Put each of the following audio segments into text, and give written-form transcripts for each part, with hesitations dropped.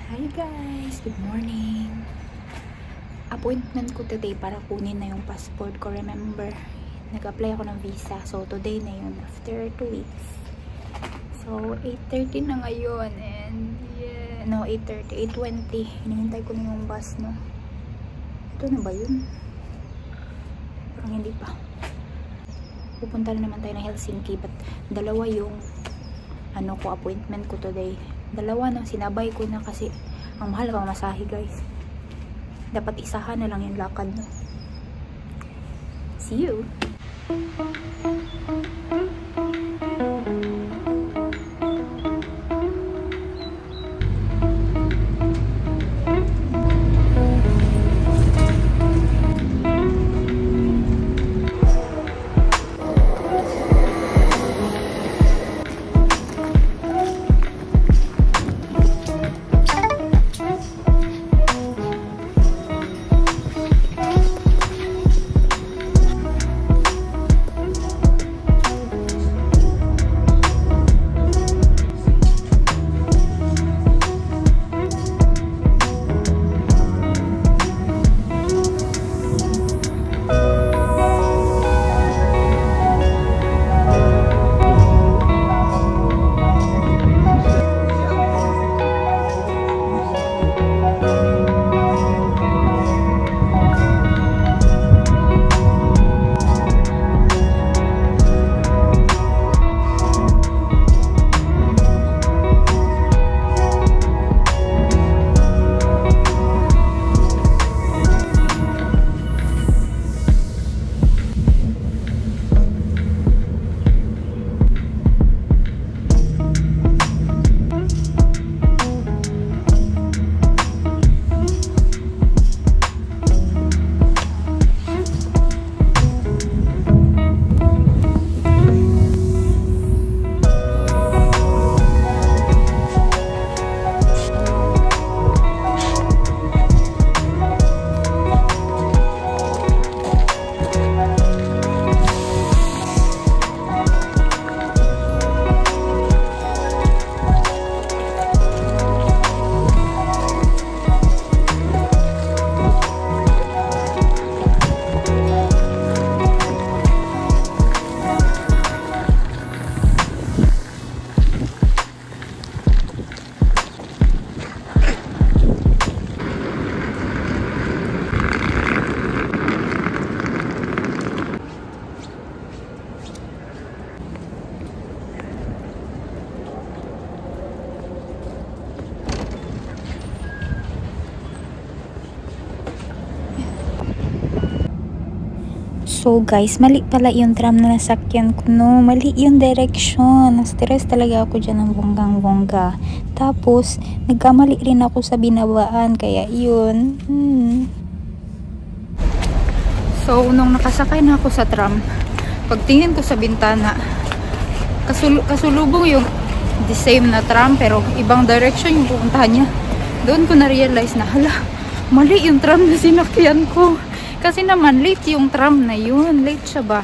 Hi guys! Good morning! Appointment ko today para kunin na yung passport ko. Remember, nag-apply ako ng visa. So, today na yun. After 2 weeks. So, 8:30 na ngayon. And, yeah. No, 8:30. 8:20. Hinihintay ko na yung bus, no? Ito na ba yun? Parang hindi pa. Pupunta na naman tayo na Helsinki. But, dalawa yung appointment ko today. Dalawa na, sinabay ko na kasi ang mahal pang masahe guys. Dapat isahan na lang yung lakad, no? See you! So guys, mali pala yung tram na nasakyan ko, no? Mali yung direction. Na-stress talaga ako dyan ng bonggang-bongga. Tapos, nagkamali rin ako sa binabaan. Kaya yun. So, nung nakasakay na ako sa tram, pagtingin ko sa bintana, kasulubong yung the same na tram pero ibang direction yung pupuntahan niya. Doon ko na-realize na, hala, mali yung tram na sinakyan ko. Kasi naman, late yung tram na yun. Late siya ba?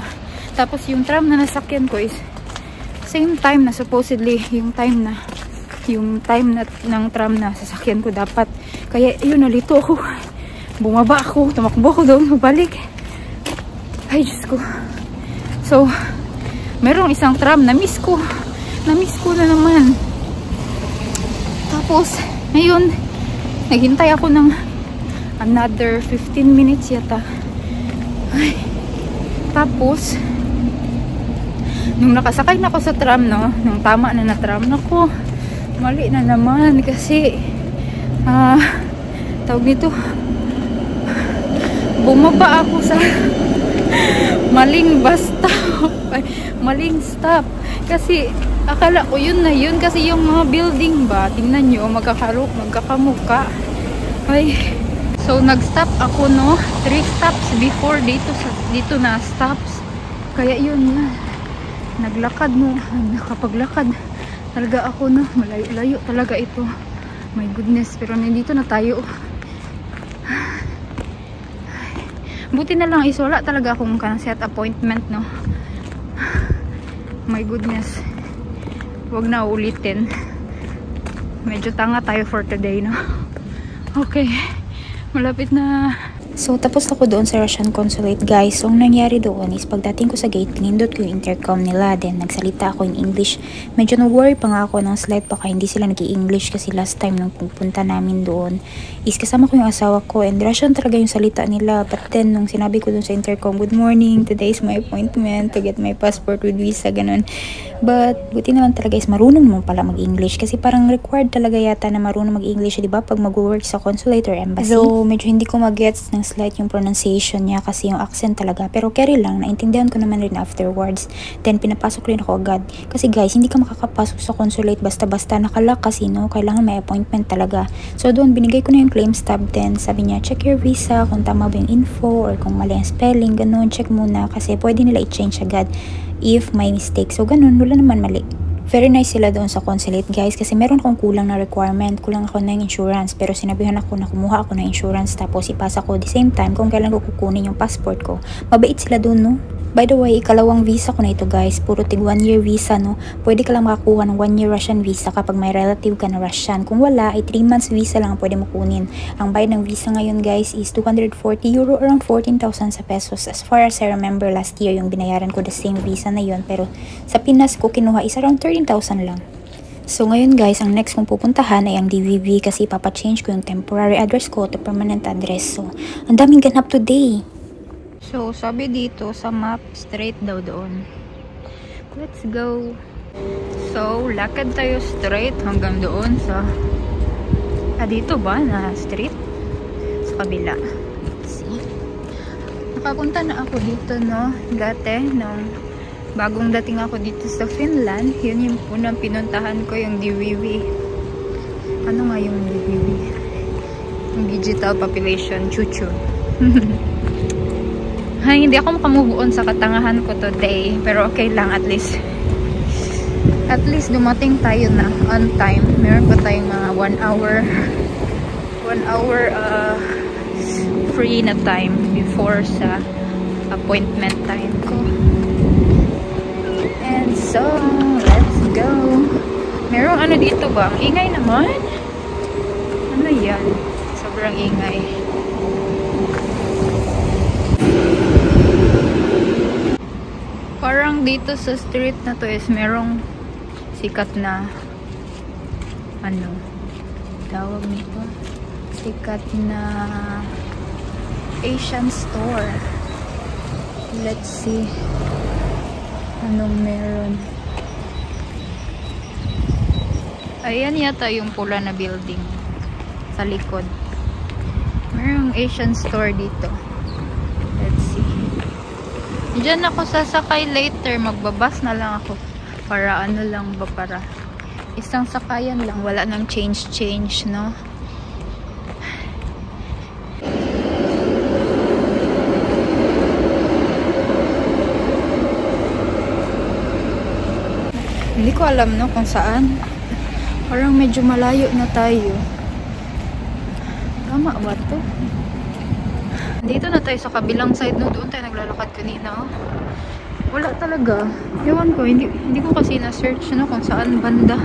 Tapos yung tram na nasakyan ko is same time na supposedly yung time na ng tram na sasakyan ko dapat. Kaya yun, nalito ako. Bumaba ako, tumakbo ako doon, mabalik. Ay, Diyos ko. So, merong isang tram na miss ko. Na-miss ko na naman. Tapos, ngayon, naghintay ako ng another 15 minutes yata. Ay. Tapos, nung nakasakay na ako sa tram, no? Nung tama na tram, naku, mali na naman kasi, tawag nito, bumaba ako sa maling bus stop. Ay, maling stop. Kasi, akala ko yun na yun. Kasi yung mga building ba, tingnan nyo, magkakamuka. Ay, so, nag-stop ako, no? 3 stops before dito na stops. Kaya yun na. Naglakad, no? Nakapaglakad talaga ako, no? Malayo-layo talaga ito. My goodness. Pero nandito na tayo. Buti na lang is wala talaga akong set appointment, no? My goodness. Huwag na ulitin. medyo tanga tayo for today, no? Okay, malapit na. So, tapos ako doon sa Russian Consulate, guys. So, ang nangyari doon is pagdating ko sa gate, pinindot ko yung intercom nila. Then, nagsalita ako in English. Medyo nag-worry pa nga ako ng slide baka hindi sila nag-i-English kasi last time nung pupunta namin doon is kasama ko yung asawa ko and Russian talaga yung salita nila. But then, nung sinabi ko doon sa intercom, good morning, today is my appointment to get my passport with visa, ganun. But, buti naman talaga is marunong mo pala mag-English kasi parang required talaga yata na marunong mag-English, di ba? Pag mag-work sa consulate or embassy. So, medyo hindi ko mag-gets ng slight yung pronunciation niya kasi yung accent talaga. Pero carry lang, naintindihan ko naman rin afterwards. Then, pinapasok rin ako agad. Kasi guys, hindi ka makakapasok sa consulate basta-basta nakalock kasi, no? Kailangan may appointment talaga. So, doon, binigay ko na yung claims tab. Then, sabi niya, check your visa, kung tama ba yung info or kung mali ang spelling, ganun. Check muna kasi pwede nila i-change agad if may mistake. So, ganun, wala naman mali. Very nice sila doon sa consulate, guys, kasi meron akong kulang na requirement. Kulang ako ng insurance, pero sinabihan ako na kumuha ako ng insurance tapos ipasa ko the same time kung kailan ko kukunin yung passport ko. Mabait sila doon, no? By the way, ikalawang visa ko na ito, guys. Puro tig 1 year visa, no? Pwede ka lang makakuha ng 1 year Russian visa kapag may relative ka na Russian. Kung wala, ay 3 months visa lang ang pwede mo kunin. Ang bayad ng visa ngayon, guys, is 240 euro, around 14,000 sa pesos. As far as I remember, last year yung binayaran ko the same visa na yun. Pero sa Pinas ko kinuha is around 13,000 lang. So ngayon, guys, ang next kong pupuntahan ay ang DVV kasi ipapa-change ko yung temporary address ko to permanent address. So, ang daming ganap today. So, sabi dito sa map, straight daw doon. Let's go. So, lakad tayo straight hanggang doon sa... dito ba na street? Sa kabila. Let's see. Nakapunta na ako dito, no? Dati, nung bagong dating ako dito sa Finland, yun yung unang pinuntahan ko, yung DVV. Ano nga yung DVV? Yung Digital Population Chuchu. Ay, hindi ako makamove on sa katangahan ko today. Pero okay lang, at least dumating tayo na on time. Meron pa tayong mga 1 hour free na time before sa appointment time ko. And so, let's go. Merong ano dito ba? Ang ingay naman. Ano yan? Sobrang ingay. Parang dito sa street na to is merong sikat na ano tawag nito, sikat na Asian store. Let's see anong meron. Ayan yata yung pula na building sa likod. Merong Asian store dito. Diyan ako sasakay later. Magbabas na lang ako. Para ano lang ba, para isang sakayan lang. Wala nang change, no? Hindi ko alam, no, kung saan. Parang medyo malayo na tayo. Tama ba to? Dito na tayo sa kabilang side, no? Doon tayo naglalakad kanina. Wala talaga. Ewan ko, hindi ko kasi na-search, no, kung saan banda.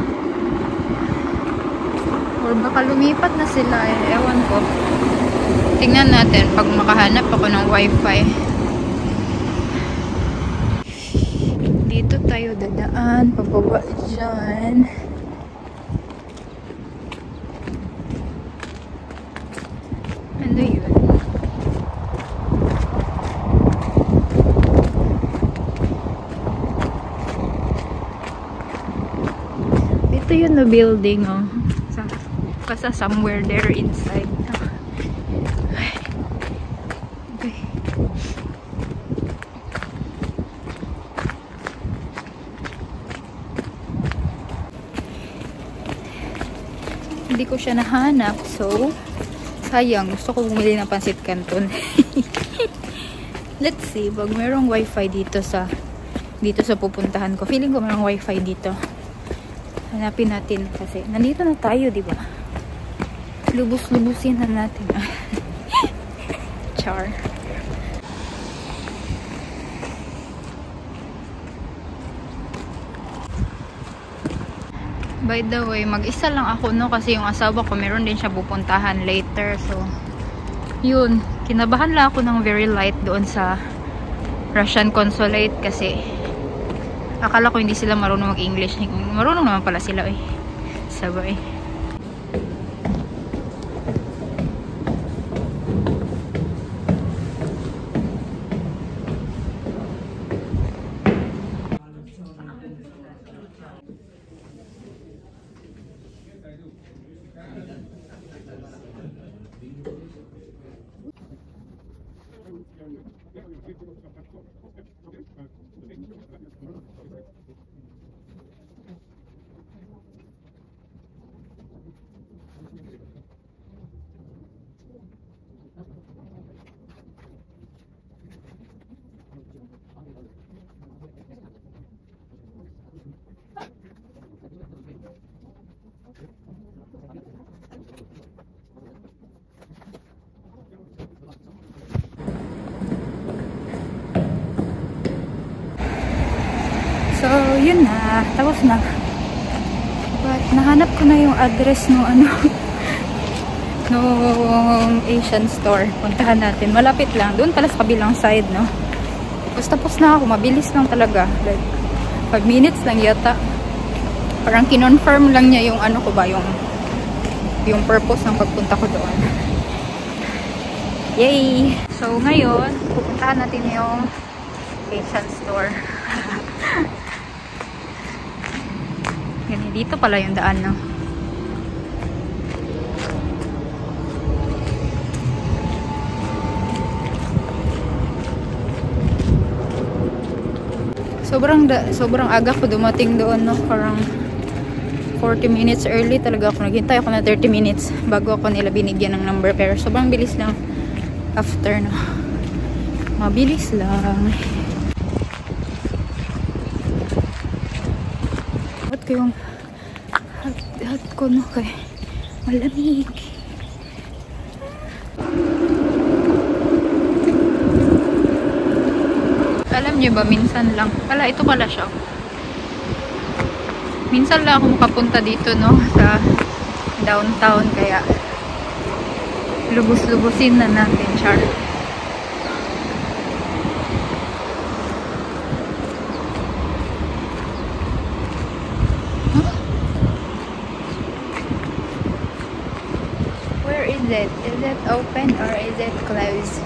Or baka lumipat na sila, eh. Ewan ko. Tingnan natin pag makahanap ako ng wifi. Dito tayo dadaan. Pababa dyan. Ano yun? Ito yun na building, oh. Basta somewhere there inside. Okay. Hindi ko siya nahanap, so sayang. Gusto ko bumili ng pansit canton. Let's see, pag merong wifi dito sa pupuntahan ko. Feeling ko merong wifi dito. Hanapin natin kasi nandito na tayo, di ba? Lubos-lubusin na natin. Char. By the way, mag-isa lang ako, no, kasi yung asawa ko meron din siya pupuntahan later. So yun, kinabahan lang ako ng very light doon sa Russian consulate kasi akala ko hindi sila marunong mag-English. Marunong naman pala sila eh. Sabay. So, yun na. Tapos na. But, nahanap ko na yung address no ano nung Asian store. Puntahan natin. Malapit lang. Doon pala sa kabilang side, no? Tapos na ako. Mabilis lang talaga. Like, 5 minutes lang yata. Parang kinonfirm lang niya yung ano ko ba, yung purpose ng pagpunta ko doon. Yay! So, ngayon, pupuntahan natin yung Asian store. Ganyan, dito pala yung daan, no? Sobrang aga ko dumating doon, no? Parang 40 minutes early talaga ako. Naghintay ako na 30 minutes bago ako nila binigyan ng number. Pero sobrang bilis lang after, no? Mabilis lang. Ba't ko yung hat ko, no? Kaya malamig. Alam niyo ba, minsan lang. Ito pala siya. Minsan lang ako makapunta dito, no? Sa downtown. Kaya lubos-lubusin na natin, Char. Huh? Where is it? Is it open or is it closed?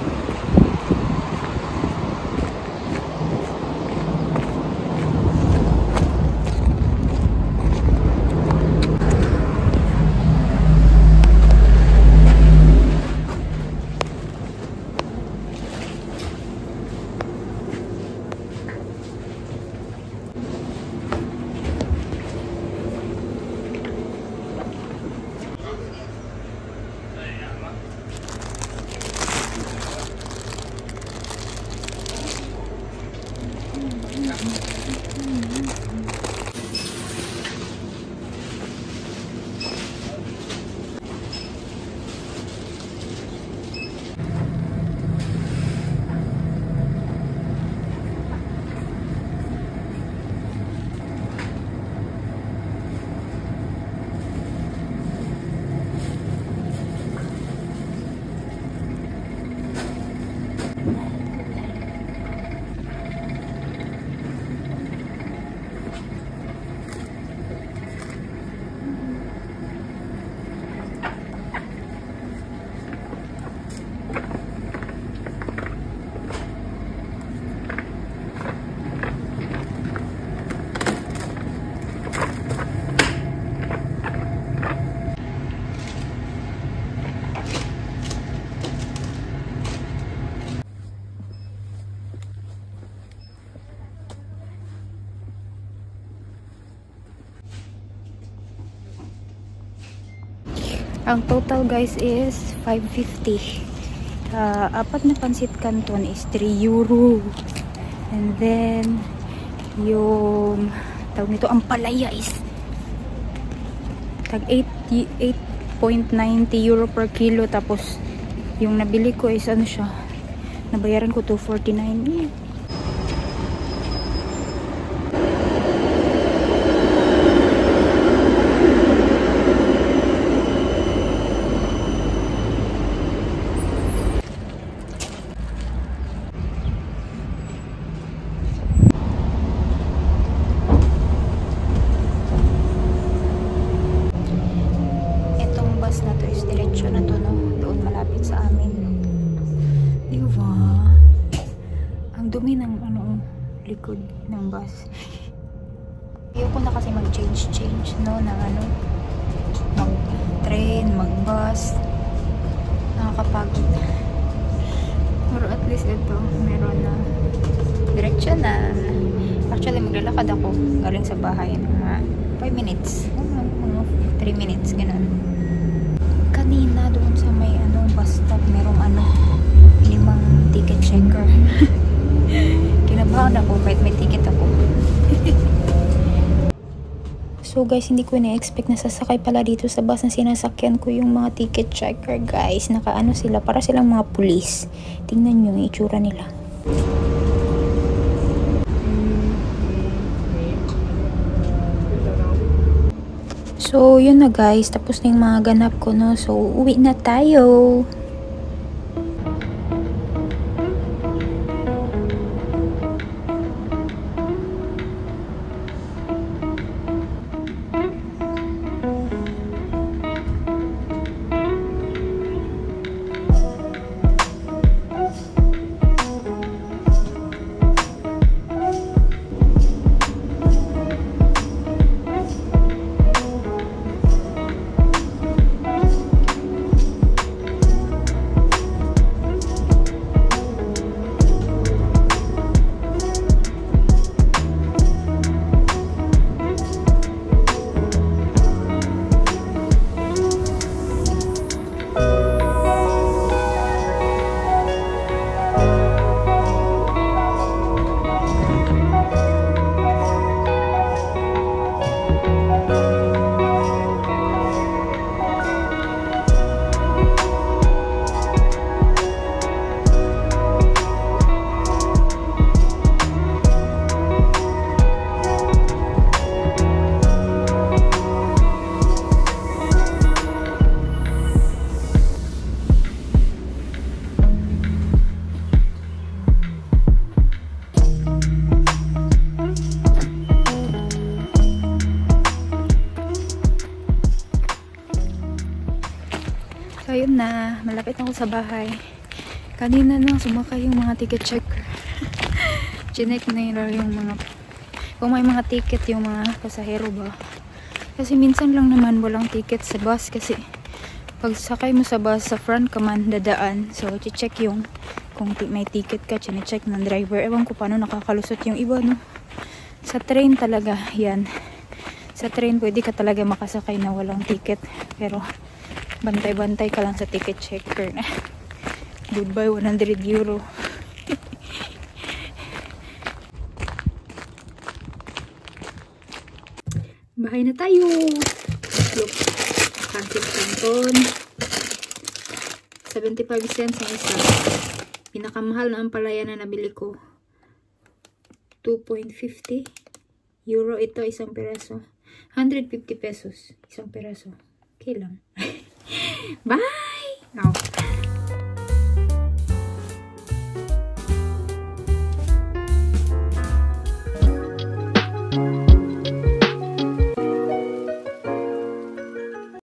Ang total, guys, is 550. Apat na pansit canton is 3 euro. And then yung tawag nito, ang palaya is tag 8.90 euro per kilo. Tapos yung nabili ko is ano siya, nabayaran ko 249. Diba? Ang dumi ng ano, likod ng bus. Ayoko na kasi mag-change, no, ng ano, mag-train, mag-bus. Nakakapagod. Pero at least ito, meron na direction na. Actually, maglalakad ako galing sa bahay ng mga 5 minutes. Mga 3 minutes, ganun. Kanina doon sa may ano, bus stop, merong ano, 5 ticket checker. Kinabahan ako kahit may ticket ako. So guys, hindi ko na-expect na sasakay pala dito sa bus na sinasakyan ko yung mga ticket checker, guys. Nakaano sila, para silang mga pulis. Tingnan nyo yung itsura nila. So yun na guys, tapos na yung mga ganap ko, no. So uwi na tayo. So ayun na, malapit ako sa bahay. Kanina nang sumakay yung mga ticket checker. Chinek na yung mga, kung may mga ticket yung mga pasahero ba. Kasi minsan lang naman walang ticket sa bus, kasi pag sakay mo sa bus, sa front ka man dadaan. So check yung kung may ticket ka, chinecheck ng driver. Ewan ko paano nakakalusot yung iba, no. Sa train talaga yan. Sa train pwede ka talaga makasakay na walang ticket, pero bantay-bantay ka lang sa ticket checker na. Goodbye 100 euro. Bahay na tayo. Look, pancit canton. 75 cents ang isa. Pinakamahal na ang palaya na nabili ko. 2.50 euro ito, isang peraso. 150 pesos, isang peraso. Okay lang. Bye! Now.